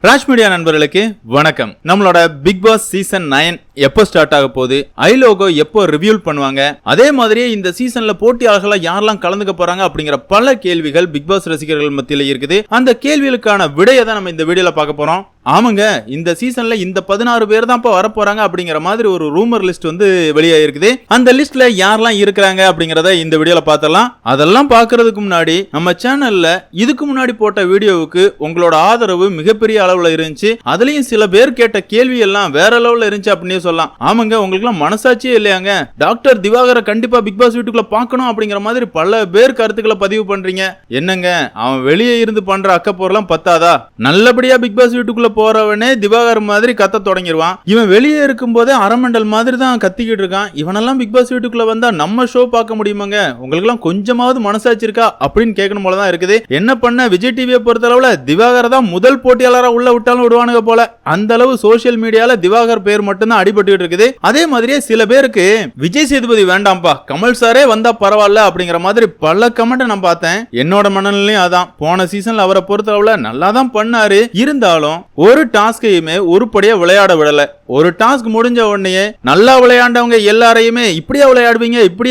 Raj media நண்பர்களுக்கு வணக்கம். நம்மளோட பிக் பாஸ் சீசன் 9 எப்போ ஸ்டார்ட் ஆக போகுது, ஐ லோகோ எப்போ ரிவ்யூ பண்ணுவாங்க, அதே மாதிரியே இந்த சீசன்ல போட்டியாளர்களா யாரெல்லாம் கலந்துக்க போறாங்க அப்படிங்கிற பல கேள்விகள் பிக் பாஸ் ரசிகர்கள் மத்தியில இருக்குது. அந்த கேள்விகளுக்கான விடையை தான் நம்ம இந்த வீடியோல பார்க்க போறோம். ஆமாங்க, இந்த சீசன்ல இந்த 16 பேர் தான் வர போறாங்க அப்படிங்கிற மாதிரி ஒரு ரூமர் லிஸ்ட் வந்து வெளியாயிருக்குது. அந்த லிஸ்ட்ல யாரெல்லாம் இருக்கிறாங்க அப்படிங்கறத இந்த வீடியோல பார்த்தலாம். அதெல்லாம் பார்க்கிறதுக்கு முன்னாடி நம்ம சேனல்ல இதுக்கு முன்னாடி போட்ட வீடியோவுக்கு உங்களோட ஆதரவு மிகப்பெரிய அளவுல இருந்துச்சு. அதுலயும் சில பேர் கேட்ட கேள்வி எல்லாம் வேற லெவல்ல இருந்துச்சு அப்படின்னு சொல்லலாம். ஆமாங்க, உங்களுக்கு எல்லாம் மனசாட்சியே இல்லையாங்க, டாக்டர் திவாகரை கண்டிப்பா பிக் பாஸ் வீட்டுக்குள்ள பார்க்கணும் அப்படிங்கிற மாதிரி பல பேர் கருத்துக்களை பதிவு பண்றீங்க. என்னங்க, அவன் வெளியே இருந்து பண்ற அக்கப்போரெல்லாம் பத்தாதா? நல்லபடியா பிக் பாஸ் வீட்டுக்குள்ள போறவனே திவாகர் மாதிரி கத்த தொடங்கிடுவான். இவன் வெளியே இருக்கும் போதே அரமண்டல் மாதிரி தான் கத்திக்கிட்டு இருக்கான். இவனெல்லாம் பிக் பாஸ் வீட்டுக்குள்ள வந்தா நம்ம ஷோ பார்க்க முடியுமாங்க? உங்களுக்கு எல்லாம் கொஞ்சமாவது மனசாட்சி இருக்கா அப்படின்னு கேட்கணும் போலதான் இருக்குது. என்ன பண்ண, விஜய் டிவியை பொறுத்தளவுல திவாகர் தான் முதல் போட்டியாளரா உள்ள விட்டாலும் விடுவானுங்க போல. அந்த அளவு சோசியல் மீடியால திவாகர் பேர் மட்டும்தான் அடிபட்டு இருக்குது. அதே மாதிரியே சில பேருக்கு விஜய் சேதுபதி வேண்டாம்பா, கமல் சாரே வந்தா பரவாயில்ல அப்படிங்கிற மாதிரி பல கமெண்ட் நான் பார்த்தேன். என்னோட மனநிலையும் அதான். போன சீசன்ல அவரை பொறுத்தளவுல நல்லா தான் பண்ணாரு. இருந்தாலும் ஒரு டாஸ்கையுமே உருப்படியா விளையாட விடல. ஒரு டாஸ்க் முடிஞ்ச உடனே நல்லா விளையாண்டவங்க எல்லாரையுமே இப்படியா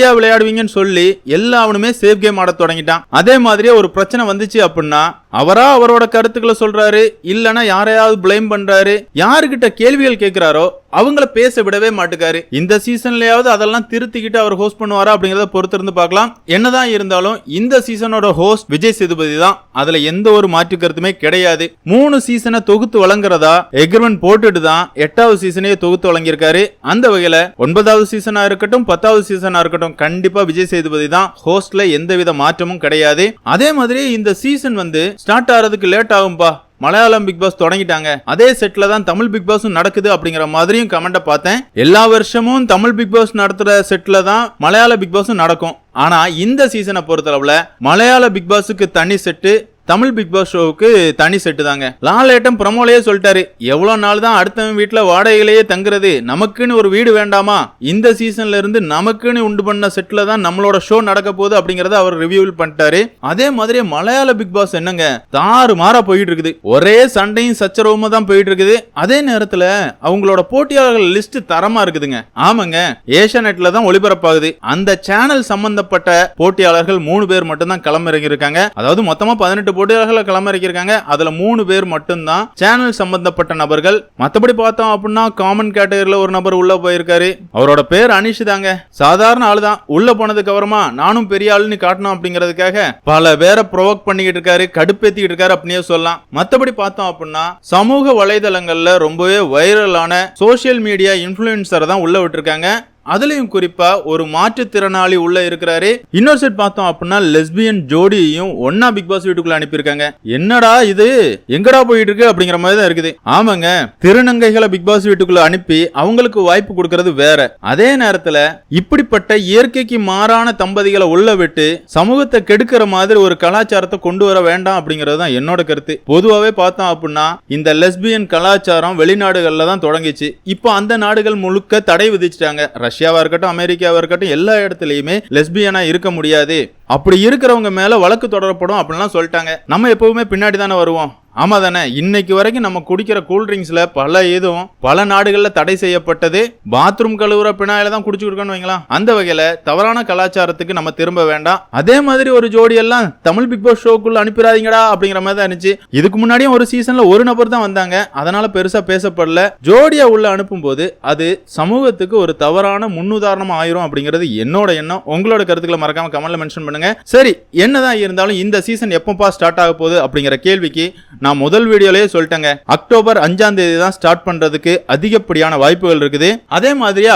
விளையாடுவீங்கன்னு சொல்லி எல்லாவனுமே சேஃப் கேம் ஆட தொடங்கிட்டான். அதே மாதிரியே ஒரு பிரச்சனை வந்துச்சு அப்படின்னா அவரா அவரோட கருத்துக்களை சொல்றாரு, இல்லனா யாரையாவது பிளேம் பண்றாரு. யாருகிட்ட கேள்விகள் கேட்கிறாரோ அவங்கள பேச விடவே மாட்டுக்காரு. இந்த சீசன்லயாவது அதெல்லாம் திருத்திக்கிட்டு அவர் ஹோஸ்ட் பண்ணுவாரா அப்படிங்கறத பொறுத்திருந்து பார்க்கலாம். என்னதான் இருந்தாலும் இந்த சீசனோட ஹோஸ்ட் விஜய் சேதுபதி தான். அதுல எந்த ஒரு மாற்று கருத்துமே கிடையாது. 3 சீசனை தொகுத்து வழங்குறதா எக்ரிமெண்ட் போட்டுட்டு தான் 8வது சீசனையே தொகுத்து வழங்கியிருக்காரு. அந்த வகையில 9வது சீசனா இருக்கட்டும் 10வது சீசனா இருக்கட்டும் கண்டிப்பா விஜய் சேதுபதி தான் ஹோஸ்ட்ல எந்தவித மாற்றமும் கிடையாது. அதே மாதிரி இந்த சீசன் வந்து ஸ்டார்ட் ஆகிறதுக்கு லேட் ஆகும்பா, மலையாளம் பிக் பாஸ் தொடங்கிட்டாங்க, அதே செட்ல தான் தமிழ் பிக் பாஸ் நடக்குது அப்படிங்கிற மாதிரியும் கமெண்ட பார்த்தேன். எல்லா வருஷமும் தமிழ் பிக் பாஸ் நடத்துற செட்ல தான் மலையாள பிக் பாஸ் நடக்கும். ஆனா இந்த சீசனை பொறுத்தளவுல மலையாள பிக் பாஸுக்கு தனி செட்டு, தமிழ் பிக் பாஸ் ஷோவுக்கு தனி செட்டு தாங்க. லாலேட்டம் பிரமோலையே சொல்லிட்டாரு, எவ்வளவு நாள் தான் அடுத்தவன் வீட்டுல வாடகையிலேயே தங்குறது, நமக்குன்னு ஒரு வீடு வேண்டாமா? இந்த சீசன்ல இருந்து நமக்குன்னு உண்டு பண்ண செட்ல தான் நம்மளோட ஷோ நடக்க போகுது அப்படிங்கறத அவர் ரிவ்யூ பண்ணிட்டாரு. அதே மாதிரி மலையாள பிக் பாஸ் என்னங்க தாறு மாறா போயிட்டு இருக்குது. ஒரே சண்டையும் சச்சரவுமா தான் போயிட்டு இருக்குது. அதே நேரத்துல அவங்களோட போட்டியாளர்கள் லிஸ்ட் தரமா இருக்குதுங்க. ஆமாங்க, ஏஷியாநெட்ல தான் ஒளிபரப்பாகுது. அந்த சேனல் சம்பந்தப்பட்ட போட்டியாளர்கள் 3 பேர் மட்டும் தான் களமிறங்கி இருக்காங்க. அதாவது மொத்தமா 18 போட்டியாளர்களை களமிறக்கியிருக்காங்க. அதுல 3 பேர் மட்டும்தான் சேனல் சம்பந்தப்பட்ட நபர்கள். மத்தபடி பார்த்தோம் அப்படின்னா காமன் கேட்டகரியில ஒரு நபர் உள்ள போயிருக்காரு. அவரோட பேர் அனிஷ் தாங்க. சாதாரண ஆளு தான். உள்ள போனதுக்கு அப்புறமா நானும் பெரிய ஆளுன்னு காட்டணும் அப்படிங்கிறதுக்காக பல பேரை ப்ரொவோக் பண்ணிக்கிட்டு இருக்காரு, கடுப்பேத்திக்கிட்டு இருக்காரு அப்படின்னே சொல்லலாம். மத்தபடி பார்த்தோம் அப்படின்னா சமூக வலைதளங்கள்ல ரொம்பவே வைரலான சோசியல் மீடியா இன்ஃபுளுசரை தான் உள்ள விட்டுருக்காங்க. அதுலயும் குறிப்பா ஒரு மாற்றுத்திறனாளி உள்ள இருக்கிறாரு. இன்னொரு செட் பார்த்தோம் அப்படின்னா லெஸ்பியன் ஜோடியையும் ஒன்னா பிக் பாஸ் வீட்டுக்குள்ள அனுப்பியிருக்காங்க. என்னடா இது, எங்கடா போயிட்டு இருக்கு அப்படிங்கிற மாதிரி தான் இருக்குது. ஆமாங்க, திருநங்கைகளை பிக் பாஸ் வீட்டுக்குள்ள அனுப்பி அவங்களுக்கு வாய்ப்பு கொடுக்கறது வேற. அதே நேரத்துல இப்படிப்பட்ட இயற்கைக்கு மாறான தம்பதிகளை உள்ள விட்டு சமூகத்தை கெடுக்கிற மாதிரி ஒரு கலாச்சாரத்தை கொண்டு வர வேண்டாம் அப்படிங்கறது தான் என்னோட கருத்து. பொதுவாவே பார்த்தோம் அப்படின்னா இந்த லெஸ்பியன் கலாச்சாரம் வெளிநாடுகள்ல தான் தொடங்கிச்சு. இப்போ அந்த நாடுகள் முழுக்க தடை விதிச்சிட்டாங்க. ரஷ்யாவா இருக்கட்டும், அமெரிக்காவா இருக்கட்டும், எல்லா இடத்துலயுமே லெஸ்பியனா இருக்க முடியாது, அப்படி இருக்கிறவங்க மேல வழக்கு தொடரப்படும் அப்படின்லாம் சொல்லிட்டாங்க. நம்ம எப்பவுமே பின்னாடி தானே வருவோம். ஆமா தானே, இன்னைக்கு வரைக்கும் நம்ம குடிக்கிற கூல்ட்ரிங்க்ஸ்ல பல நாடுகள்ல தடை செய்யப்பட்டது. பாத்ரூம் கழுவுற பினாயில தான் குடிச்சுக்கிட்டு வைங்களாம். அந்த வகையில தவறான கலாச்சாரத்துக்கு நம்ம திரும்ப வேண்டாம். அதே மாதிரி ஒரு ஜோடி எல்லாம் தமிழ் பிக் பாஸ் ஷோக்குள்ள அனுப்பிடாதீங்கடா அப்படிங்கிற மாதிரி தான் இருந்துச்சு. இதுக்கு முன்னாடியும் ஒரு சீசன்ல ஒரு நபர் தான் வந்தாங்க, அதனால பெருசா பேசப்படல. ஜோடியா உள்ள அனுப்பும் போது அது சமூகத்துக்கு ஒரு தவறான முன்னுதாரணமா ஆயிரும் அப்படிங்கிறது என்னோட எண்ணம். உங்களோட கருத்துக்களை மறக்காம கமெண்ட்ல மென்ஷன் பண்ணுங்க. சரி, என்னதான் இருந்தாலும் இந்த சீசன் எப்பப்பா ஸ்டார்ட் ஆக போகுது அப்படிங்கிற கேள்விக்கு நான் முதல் வீடியோலயே சொல்லிட்டேங்க, அக்டோபர் 5ஆம் தேதி தான் ஸ்டார்ட் பண்றதுக்கு அதிகப்படியான வாய்ப்புகள் இருக்குது. அதே மாதிரியே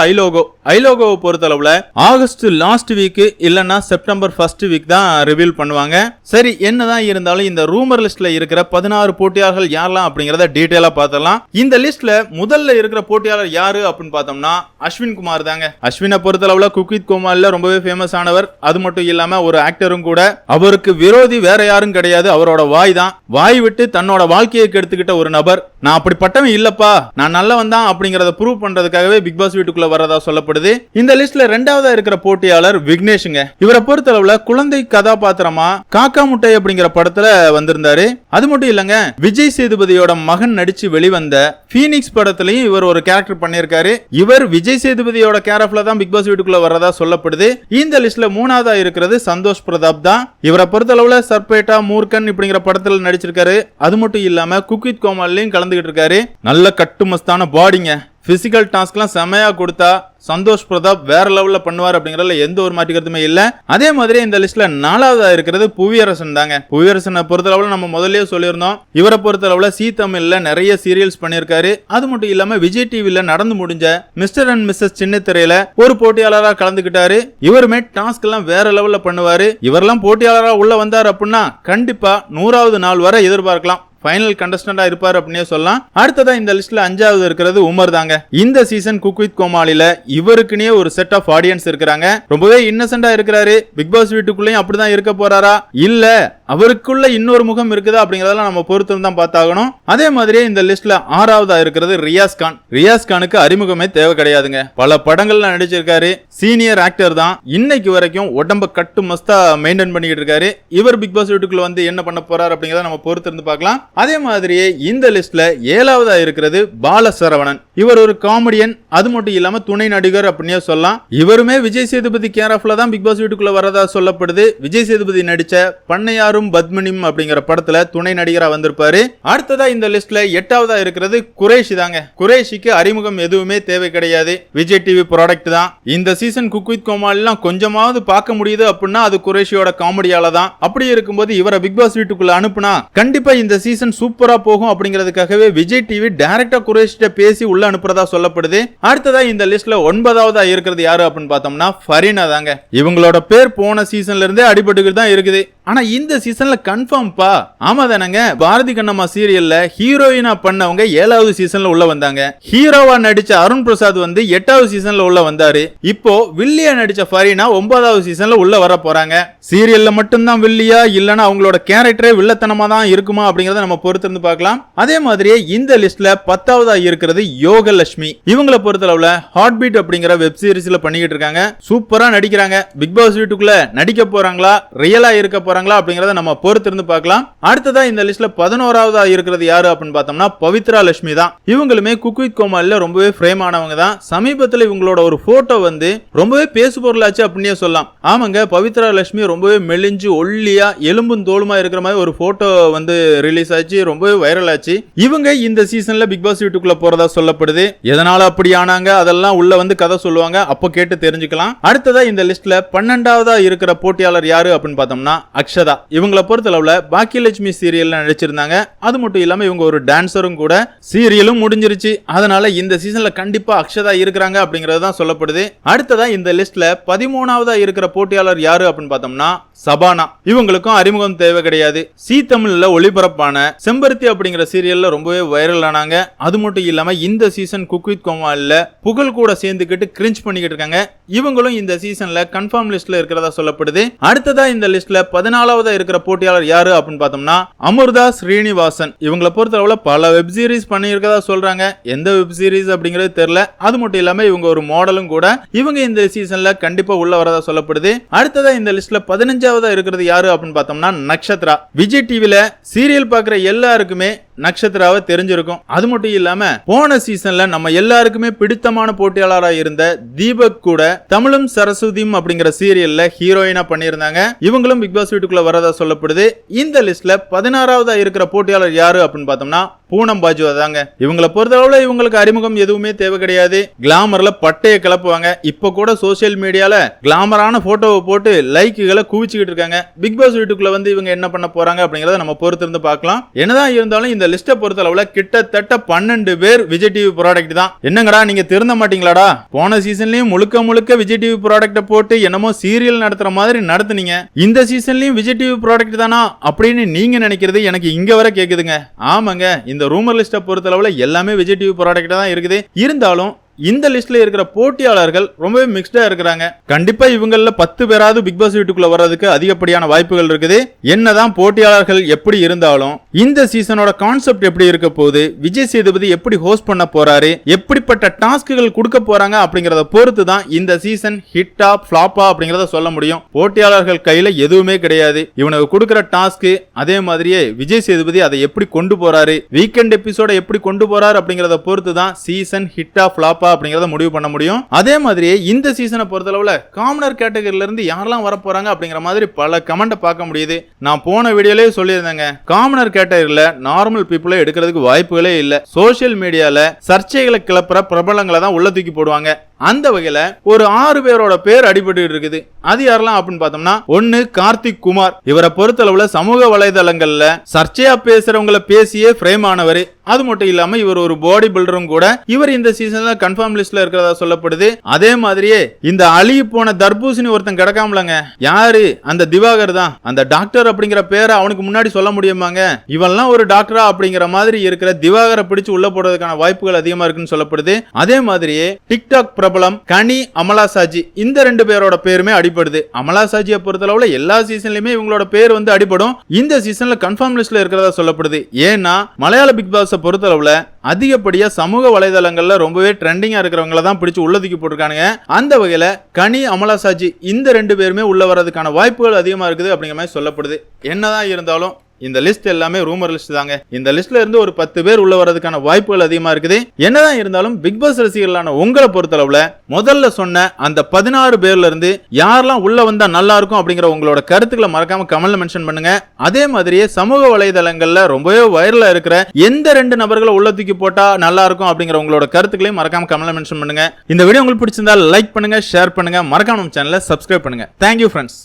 ஐலோகோவை பொறுத்தளவுல ஆகஸ்ட் லாஸ்ட் வீக் இல்லனா செப்டம்பர் ஃபர்ஸ்ட் வீக் தான் ரிவீல் பண்ணுவாங்க. சரி, என்னதான் இருந்தாலும் இந்த ரூமர் லிஸ்ட்ல இருக்கிற 16 போட்டியாளர்கள் யாரெல்லாம் அப்படிங்கறத டீடைலா பார்த்தலாம். இந்த லிஸ்ட்ல முதல்ல இருக்கிற போட்டியாளர் யாரு அப்படின்னு பார்த்தோம்னா அஸ்வின் குமார் தாங்க. அஸ்வினை பொறுத்தளவுல குக் வித் கோமாளில ரொம்பவே ஃபேமஸ் ஆனவர். அது மட்டும் இல்லாம ஒரு ஆக்டரும் கூட. அவருக்கு விரோதி வேற யாரும் கிடையாது, அவரோட வாய் தான். வாய் விட்டு தன்னோட வாழ்க்கையை கெடுத்துக்கிட்ட ஒரு நபர். நான் அப்படிப்பட்டவன் இல்லப்பா, நான் நல்லவன் தான் அப்படிங்கறத ப்ரூவ் பண்றதுக்காகவே பிக் பாஸ் வீட்டுக்குள்ள வரதா சொல்லப்படுது. இந்த லிஸ்ட்ல ரெண்டாவதா இருக்கிற போட்டியாளர் விக்னேஷுங்க. இவரை பொறுத்தளவுல குழந்தை கதாபாத்திரமா காக்கா முட்டை அப்படிங்கிற படத்துல வந்திருந்தாரு. அது மட்டும் இல்லங்க, விஜய் சேதுபதியோட மகன் நடிச்சு வெளிவந்த பீனிக்ஸ் படத்திலையும் இவர் ஒரு கேரக்டர் பண்ணியிருக்காரு. இவர் விஜய் சேதுபதியோட கேரக்டர்ல தான் பிக் பாஸ் வீட்டுக்குள்ள வரதா சொல்லப்படுது. இந்த லிஸ்ட்ல மூணாவதா இருக்கிறது சந்தோஷ் பிரதாப் தான். இவரை பொறுத்தளவுல சர்பேட்டா, மூர்க்கன் இப்படிங்கிற படத்துல நடிச்சிருக்காரு. அது மட்டும் இல்லாம குக் வித் கோமாளிலையும் கலந்துகிட்டு இருக்காரு. நல்ல கட்டுமஸ்தான பாடிங்க. பிசிக்கல் டாஸ்க்லாம் செமையா கொடுத்தா சந்தோஷ் பிரதாப் வேற லெவல்ல பண்ணுவார் அப்படிங்கறதுல எந்த ஒரு மாற்று கருத்துமே இல்ல. அதே மாதிரி இந்த லிஸ்ட்ல நாலாவதா இருக்கிறது புவியரசன் தாங்க. புவியரசனை பொறுத்தளவுல நம்ம முதல்லயே சொல்லியிருந்தோம். இவரை பொறுத்தளவுல சி தமிழ்ல நிறைய சீரியல்ஸ் பண்ணியிருக்காரு. அது மட்டும் இல்லாம விஜய் டிவில நடந்து முடிஞ்ச மிஸ்டர் அண்ட் மிஸ்ஸஸ் சின்ன திரையில ஒரு போட்டியாளரா கலந்துகிட்டாரு. இவருமே டாஸ்க் எல்லாம் வேற லெவல்ல பண்ணுவாரு. இவரெல்லாம் போட்டியாளரா உள்ள வந்தார் அப்படின்னா கண்டிப்பா 100வது நாள் வரை எதிர்பார்க்கலாம். ஃபைனல் கண்டஸ்டண்டா இருப்பார் அப்படினே சொல்லலாம். அடுத்ததா இந்த லிஸ்ட்ல அஞ்சாவது இருக்கிறது உமர் தாங்க. இந்த சீசன் குக் வித் கோமாளில இவருக்குனே ஒரு செட் ஆஃப் ஆடியன்ஸ் இருக்காங்க. ரொம்பவே இன்னசென்ட்டா இருக்கிறாரு. பிக் பாஸ் வீட்டுக்குள்ளேயும் அப்படிதான் இருக்க போறாரா இல்ல அவருக்குள்ள இன்னொரு முகம் இருக்குதா அப்படிங்கறதெல்லாம் நம்ம பொறுத்து தான் பார்த்தாகணும். அதே மாதிரியே இந்த லிஸ்ட்ல ஆறாவதா இருக்கிறது ரியாஸ் கான். ரியாஸ் கானுக்கு அறிமுகமே தேவை கிடையாதுங்க. பல படங்கள்ல நடிச்சிருக்காரு. சீனியர் ஆக்டர் தான். இன்னைக்கு வரைக்கும் உடம்ப கட்டு மஸ்தா மெயின்டைன் பண்ணிட்டு இருக்காரு. இவர் பிக் பாஸ் வீட்டுக்குள்ள வந்து என்ன பண்ண போறாரு அப்படிங்கறத நம்ம பொறுத்து இருந்து பார்க்கலாம். அதே மாதிரியே இந்த லிஸ்ட்ல ஏழாவதா இருக்கிறது பாலசரவணன். இவர் ஒரு காமெடியன். அது மட்டும் இல்லாம துணை நடிகர் அப்படின்னே சொல்லலாம். இவருமே விஜய் சேதுபதி கேரஃப்ல தான் பிக் பாஸ் வீட்டுக்குள்ள வரதா சொல்லப்படுது. விஜய் சேதுபதி நடிச்ச பண்ணையாரும் பத்மினியும் அப்படிங்கிற படத்துல துணை நடிகரா வந்திருப்பாரு. அடுத்ததா இந்த லிஸ்ட்ல எட்டாவதா இருக்கிறது குரேஷி தாங்க. குரேஷிக்கு அறிமுகம் எதுவுமே தேவை கிடையாது. விஜய் டிவி ப்ராடக்ட் தான். இந்த சீசன் குக் வித் கோமாளிலாம் கொஞ்சமாவது பார்க்க முடியுது அப்படின்னா அது குரேஷியோட காமெடியால தான். அப்படி இருக்கும்போது இவரை பிக் பாஸ் வீட்டுக்குள்ள அனுப்புனா கண்டிப்பா இந்த சீசன் சூப்பரா போகும் அப்படிங்கிறதுக்காகவே விஜய் டிவி டைரக்டா குரேஷிட்ட பேசி உள்ள அனுப்புறதா சொல்லப்படுது. அடுத்ததா இந்த லிஸ்ட்ல ஒன்பதாவதா இருக்கிறது யாரு அப்படின்னு பார்த்தோம்னா ஃபரீனா தாங்க. இவங்களோட பேர் போன சீசன்ல இருந்தே அடிபட்டுக்கிட்டு தான் இருக்குது. ஆனா இந்த சீசன்ல கன்ஃபார்ம் பா. ஆமா தானங்க, பாரதி கண்ணம்மா சீரியல்ல ஹீரோயினா பண்ணவங்க 7வது சீசன்ல உள்ள வந்தாங்க. ஹீரோவா நடிச்ச அருண் பிரசாத் வந்து 8வது சீசன்ல உள்ள வந்தாரு. இப்போ வில்லியா நடிச்ச ஃபரீனா 9வது சீசன்ல உள்ள வர போறாங்க. சீரியல்ல மட்டும்தான் வில்லியா இல்லனா அவங்களோட கேரக்டரே வில்லத்தனமா தான் இருக்குமா அப்படிங்கறத நம்ம பொறுத்து இருந்து பார்க்கலாம். அதே மாதிரியே இந்த லிஸ்ட்ல 10வதா இருக்கிறது யோகலட்சுமி. இவங்கள பொறுத்தளவுல ஹார்ட் பீட் அப்படிங்கிற வெப் சீரிஸ்ல பண்ணிக்கிட்டு இருக்காங்க. சூப்பரா நடிக்கிறாங்க. பிக் பாஸ் வீட்டுக்குள்ள நடிக்க போறாங்களா ரியலா இருக்க போறாங்களா அப்படிங்கறத நம்ம பொறுத்து இருந்து பார்க்கலாம். அடுத்ததா இந்த லிஸ்ட்ல 11வதா இருக்கிறது யாரு அப்படின்னு பார்த்தோம்னா பவித்ரா லட்சுமி தான். இவங்களுமே குக் வித் கோமாளில ரொம்பவே ஃப்ரேம் ஆனவங்க தான். சமீபத்தில் இவங்களோட ஒரு போட்டோ வந்து ரொம்பவே பேசு பொருளாச்சு அப்படின்னே சொல்லலாம். ஆமாங்க, பவித்ரா லட்சுமி ரொம்பவே மெலிஞ்சு ஒல்லியா எலும்பும் தோலுமா இருக்கிற மாதிரி ஒரு போட்டோ வந்து ரிலீஸ் ஆச்சு. ரொம்பவே வைரல் ஆச்சு. இவங்க இந்த சீசன்ல பிக் பாஸ் வீட்டுக்குள்ள போறதா சொல்லப்படுது. எதனால அப்படி ஆனாங்க அதெல்லாம் உள்ள வந்து கதை சொல்லுவாங்க. அப்போ கேட்டு தெரிஞ்சுக்கலாம். அடுத்ததா இந்த லிஸ்ட்ல 12வதா இருக்கிற போட்டியாளர் யாரு அப்படின்னு பார்த்தோம்னா அக்ஷதா. இவங்கள பொறுத்தளவுல பாக்கியலட்சுமி சீரியல்ல நடிச்சிருந்தாங்க. அது மட்டும் இல்லாம இவங்க ஒரு டான்சரும் கூட. சீரியலும் முடிஞ்சிருச்சு. அதனால இந்த சீசன்ல கண்டிப்பா அக்ஷதா இருக்கிறாங்க அப்படிங்கறது தான் சொல்லப்படுது. அடுத்ததா இந்த லிஸ்ட்ல 13வதா இருக்கிற போட்டியாளர் யாரு அப்படின்னு பார்த்தோம்னா சபானா. இவங்களுக்கும் அறிமுகம் தேவை கிடையாது. சி தமிழ்ல ஒளிபரப்பான செம்பருத்தி அப்படிங்கிற சீரியல்ல ரொம்பவே வைரல் ஆனாங்க. அது மட்டும் இல்லாம இந்த சீசன் குக் வித் கோமாளில புகழ் கூட சேர்ந்துக்கிட்டு கிரிஞ்ச் பண்ணிக்கிட்டு இருக்காங்க. இவங்களும் இந்த சீசன்ல கன்ஃபார்ம் லிஸ்ட்ல இருக்கிறதா சொல்லப்படுது. அடுத்ததா இந்த லிஸ்ட்ல 14வதா இருக்கிற போட்டியாளர் யாரு அப்படின்னு பார்த்தோம்னா அமிர்தா ஸ்ரீனிவாசன். இவங்கள பொறுத்தளவுல பல வெப் சீரிஸ் பண்ணியிருக்கதா சொல்றாங்க. எந்த வெப் சீரிஸ் அப்படிங்கிறது தெரியல. அது மட்டும் இல்லாம இவங்க ஒரு மாடலும் கூட. இவங்க இந்த சீசன்ல கண்டிப்பா உள்ள வரதா சொல்லப்படுது. அடுத்ததா இந்த லிஸ்ட்ல 15வதா இருக்கிறது யாரு அப்படின்னு பார்த்தோம்னா நக்ஷத்ரா. விஜய் டிவில சீரியல் பார்க்குற எல்லாருக்குமே நக்ஷத்ராவை தெரிஞ்சிருக்கும். அது மட்டும் இல்லாம போன சீசன்ல நம்ம எல்லாருக்குமே பிடித்தமான போட்டியாளராக இருந்த தீபக் கூட தமிழும் சரஸ்வதியும் அப்படிங்கிற சீரியல்ல ஹீரோயினா பண்ணியிருந்தாங்க. இவங்களும் பிக் பாஸ் வீட்டுக்குள்ள வரதா சொல்லப்படுது. இந்த லிஸ்ட்ல 16வதா இருக்கிற போட்டியாளர் யாரு அப்படின்னு பார்த்தோம்னா பூனம் பாஜுவா தாங்க. இவங்கள பொறுத்தளவுல இவங்களுக்கு அறிமுகம் எதுவுமே தேவை கிடையாது. கிளாமர்ல பட்டைய கிளப்புவாங்க. இப்ப கூட சோசியல் மீடியால கிளாமரான போட்டோவை போட்டு லைக்குகளை குவிச்சுக்கிட்டு இருக்காங்க. பிக் பாஸ் வீட்டுக்குள்ள வந்து இவங்க என்ன பண்ண போறாங்க அப்படிங்கறத நம்ம பொறுத்து இருந்து பார்க்கலாம். என்னதான் இருந்தாலும் இந்த லிஸ்ட்டை பொறுத்தளவுல கிட்டத்தட்ட 12 பேர் விஜய் டிவி ப்ராடக்ட் தான். என்னங்கடா நீங்க திருந்த மாட்டீங்களாடா? போன சீசன்லயும் முழுக்க விஜய் டிவி ப்ராடக்ட போட்டு என்னமோ சீரியல் நடத்துற மாதிரி நடத்துனீங்க. இந்த சீசன்லயும் விஜய் டிவி ப்ராடக்ட் தானா அப்படின்னு நீங்க நினைக்கிறது எனக்கு இங்க வர கேக்குதுங்க. ஆமாங்க, இந்த ரூமர் லிஸ்ட்டை பொறுத்தளவுல எல்லாமே விஜய் டிவி ப்ராடக்ட் தான் இருக்குது. இருந்தாலும் இந்த லிஸ்ட்ல இருக்கிற போட்டியாளர்கள் ரொம்பவே மிக்ஸ்டா இருக்கிறாங்க. கண்டிப்பா இவங்கள 10 பேராவது பிக் பாஸ் வீட்டுக்குள்ள வர்றதுக்கு அதிகப்படியான வாய்ப்புகள் இருக்குது. என்னதான் போட்டியாளர்கள் எப்படி இருந்தாலும் இந்த சீசனோட கான்செப்ட் எப்படி இருக்க போகுது, விஜய் சேதுபதி எப்படி ஹோஸ்ட் பண்ண போறாரு, எப்படிப்பட்ட டாஸ்க்குகள் கொடுக்க போறாங்க அப்படிங்கறத பொறுத்து தான் இந்த சீசன் ஹிட்டா ஃபிளாப்பா அப்படிங்கறத சொல்ல முடியும். போட்டியாளர்கள் கையில எதுவுமே கிடையாது. இவனுக்கு கொடுக்கிற டாஸ்க், அதே மாதிரியே விஜய் சேதுபதி அதை எப்படி கொண்டு போறாரு, வீக்கெண்ட் எபிசோட எப்படி கொண்டு போறாரு அப்படிங்கறத பொறுத்து தான் சீசன் ஹிட்டா ஃபிளாப்பா அப்படிங்கறத முடிவு பண்ண முடியும். அதே மாதிரியே இந்த சீசனை பொறுத்தளவுல காமனர் கேட்டகரியில இருந்து யாரெல்லாம் வர போறாங்க அப்படிங்கிற மாதிரி பல கமெண்ட் பார்க்க முடியுது. நான் போன வீடியோலயே சொல்லியிருந்தேங்க, காமனர் கேட்டகரியில நார்மல் பீப்புளை எடுக்கிறதுக்கு வாய்ப்புகளே இல்ல. சோசியல் மீடியால சர்ச்சைகளை கிளப்புற பிரபலங்களை தான் உள்ள தூக்கி போடுவாங்க. அந்த வகையில ஒரு 6 பேரோட பேர் அடிபட்டு இருக்குது. அது யாரெல்லாம் அப்படின்னு பார்த்தோம்னா, 1 கார்த்திக் குமார். இவரை பொறுத்தளவுல சமூக வலைதளங்கள்ல சர்ச்சையா பேசுறவங்களை பேசியே ஃப்ரேம் ஆனவர். அது மட்டும் இல்லாம இவர் ஒரு பாடி பில்டரும் கூட. இவர் இந்த சீசன்ல கன்ஃபார்ம் லிஸ்ட்ல இருக்கிறதா சொல்லப்படுது. அதே மாதிரியே இந்த அழி போன தர்பூசணி ஒருத்தன் கிடக்காமலங்க, யாரு அந்த திவாகர் தான். அந்த டாக்டர் அப்படிங்கிற பேரை அவனுக்கு முன்னாடி சொல்ல முடியுமாங்க? இவெல்லாம் ஒரு டாக்டரா அப்படிங்கிற மாதிரி இருக்கிற திவாகரை பிடிச்சு உள்ள போடுறதுக்கான வாய்ப்புகள் அதிகமா இருக்குன்னு சொல்லப்படுது. அதே மாதிரியே டிக்டாக் பிரபலம் கனி, அமலா சாஜி, இந்த 2 பேரோட பேருமே அடிபடுது. அமலா சாஜியை பொறுத்தளவுல எல்லா சீசன்லயுமே இவங்களோட பேர் வந்து அடிபடும். இந்த சீசன்ல கன்ஃபார்ம் லிஸ்ட்ல இருக்கிறதா சொல்லப்படுது. ஏன்னா மலையாள பிக் பாஸ் பொறுத்தளவுல அதிகப்படியா சமூக வலைதளங்கள்ல ரொம்பவே ட்ரெண்டிங்கா இருக்கிறவங்கள தான் பிடிச்சு உள்ள தூக்கி போட்டுருக்கானுங்க. அந்த வகையில கனி, அமலா சாஜி இந்த 2 பேருமே உள்ள வர்றதுக்கான வாய்ப்புகள் அதிகமா இருக்குது அப்படிங்கிற மாதிரி சொல்லப்படுது. என்னதான் இருந்தாலும் இந்த லிஸ்ட் எல்லாமே ரூமர் லிஸ்ட் தாங்க. இந்த லிஸ்ட்ல இருந்து ஒரு 10 பேர் உள்ள வரதுக்கான வாய்ப்புகள் அதிகமா இருக்குது. என்னதான் இருந்தாலும் பிக் பாஸ் ரசிகர்களான உங்களை பொறுத்தளவுல முதல்ல சொன்ன அந்த 16 பேர்ல இருந்து யாரெல்லாம் உள்ள வந்தா நல்லா இருக்கும் அப்படிங்கிற உங்களோட கருத்துக்களை மறக்காம கமெண்ட்ல மென்ஷன் பண்ணுங்க. அதே மாதிரியே சமூக வலைதளங்கள்ல ரொம்பவே வைரலா இருக்கிற எந்த 2 நபர்களை உள்ள தூக்கி போட்டா நல்லா இருக்கும் அப்படிங்கிற உங்களோட கருத்துக்களையும் மறக்காம கமெண்ட்ல மென்ஷன் பண்ணுங்க. இந்த வீடியோ உங்களுக்கு பிடிச்சிருந்தா லைக் பண்ணுங்க, ஷேர் பண்ணுங்க, மறக்காம நம்ம சேனலை சப்ஸ்கிரைப் பண்ணுங்க. Thank you friends.